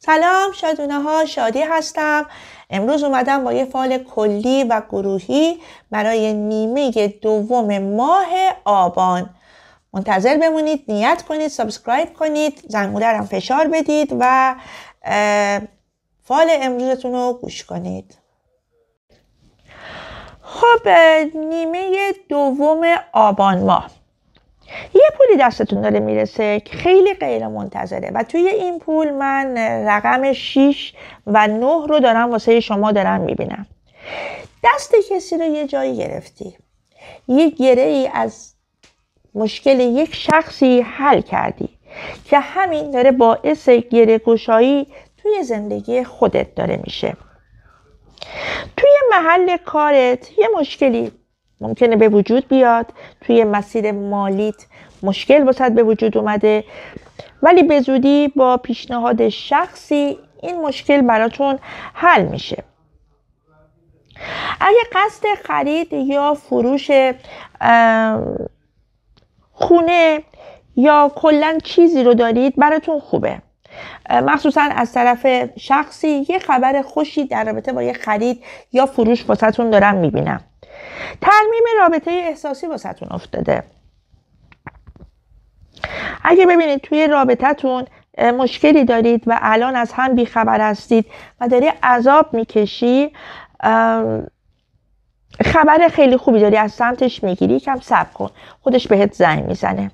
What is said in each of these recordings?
سلام، شادونه ها، شادی هستم. امروز اومدم با یه فال کلی و گروهی برای نیمه دوم ماه آبان. منتظر بمونید، نیت کنید، سابسکرایب کنید، زنگوله رو فشار بدید و فال امروزتون رو گوش کنید. خب، نیمه دوم آبان ماه یه پولی دستتون داره میرسه که خیلی غیر منتظره و توی این پول من رقم 6 و 9 رو دارم واسه شما دارم میبینم. دست کسی رو یه جایی گرفتی، یه گره ای از مشکل یک شخصی حل کردی که همین داره باعث گره گشایی توی زندگی خودت داره میشه. توی محل کارت یه مشکلی ممکنه به وجود بیاد، توی مسیر مالیت مشکل واسط به وجود اومده، ولی به زودی با پیشنهاد شخصی این مشکل براتون حل میشه. اگه قصد خرید یا فروش خونه یا کلا چیزی رو دارید براتون خوبه، مخصوصا از طرف شخصی یه خبر خوشی در رابطه با یه خرید یا فروش واسهتون دارم میبینم. ترمیم رابطه احساسی واسهتون افتاده. اگه ببینید توی رابطتون مشکلی دارید و الان از هم بیخبر هستید و داری عذاب میکشی، خبر خیلی خوبی داری از سمتش میگیری، کم صبر کن، خودش بهت زنگ میزنه.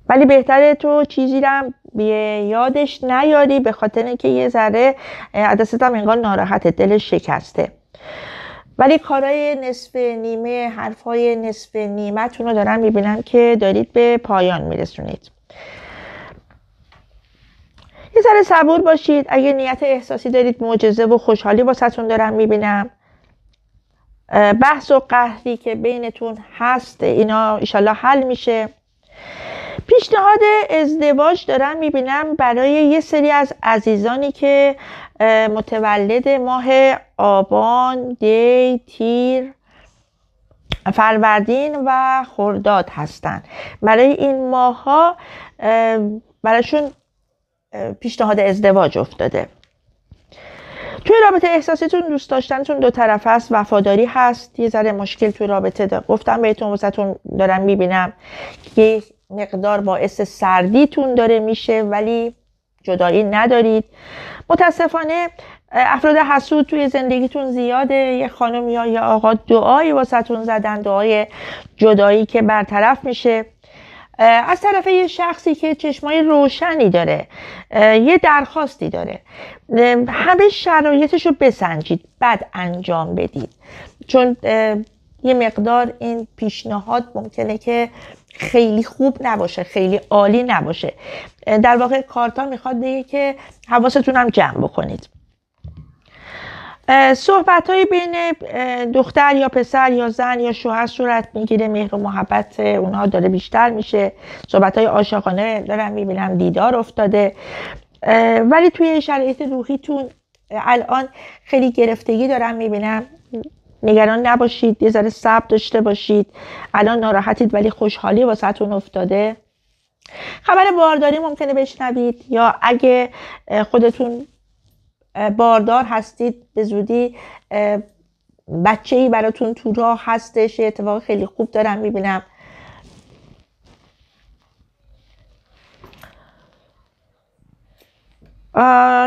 ولی بهتره تو چیزی رو به یادش نیاری، به خاطر اینکه یه ذره دستت هم انگار ناراحته، دلش شکسته. ولی کارهای نصف نیمه، حرفهای نصف نیمه‌تون رو دارم میبینم که دارید به پایان میرسونید. یه ذره صبور باشید. اگه نیت احساسی دارید، معجزه و خوشحالی واسهتون دارم میبینم. بحث و قهری که بینتون هست اینا انشالله حل میشه. پیشنهاد ازدواج دارم میبینم برای یه سری از عزیزانی که متولد ماه آبان، دی، تیر، فروردین و خرداد هستن. برای این ماه ها براشون پیشنهاد ازدواج افتاده. توی رابطه احساسیتون، دوست داشتنتون دو طرفه است، وفاداری هست. یه ذره مشکل توی رابطه گفتم بهتون واسهتون دارم میبینم که مقدار باعث سردیتون داره میشه ولی جدایی ندارید. متاسفانه افراد حسود توی زندگیتون زیاده. یه خانم یا یه آقا دعایی واسهتون زدن، دعای جدایی که برطرف میشه از طرف یه شخصی که چشمای روشنی داره، یه درخواستی داره. همه شرایطش رو بسنجید، بعد انجام بدید، چون یه مقدار این پیشنهاد ممکنه که خیلی خوب نباشه، خیلی عالی نباشه. در واقع کارتا میخواد بگه که حواستون هم جمع بکنید. صحبت‌های بین دختر یا پسر یا زن یا شوهر صورت میگیره، مهر و محبت اونها داره بیشتر میشه. صحبت‌های عاشقانه دارم میبینم، دیدار افتاده. ولی توی شرایط روحیتون الان خیلی گرفتگی دارم میبینم. نگران نباشید، یه ذره صبر داشته باشید. الان ناراحتید ولی خوشحالی واسهتون افتاده. خبر بارداری ممکنه بشنوید، یا اگه خودتون باردار هستید به زودی بچه‌ای براتون تو راه هستش. اتفاق خیلی خوب دارم میبینم.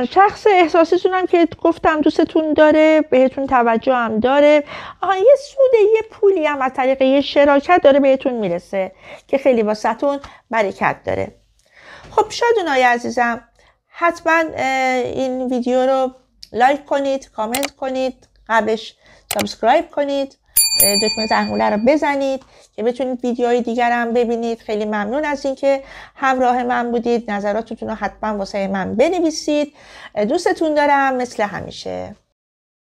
شخص احساسیتون هم که گفتم دوستتون داره، بهتون توجه هم داره. یه سود یه پولی هم از طریق یه شراکت داره بهتون میرسه که خیلی واسهتون برکت داره. خب شادونای عزیزم، حتما این ویدیو رو لایک کنید، کامنت کنید، قبلش سابسکرایب کنید، دکمه زنگوله رو بزنید که بتونید ویدیوهای دیگر هم ببینید. خیلی ممنون از اینکه همراه من بودید. نظراتتون رو حتما واسه من بنویسید. دوستتون دارم مثل همیشه.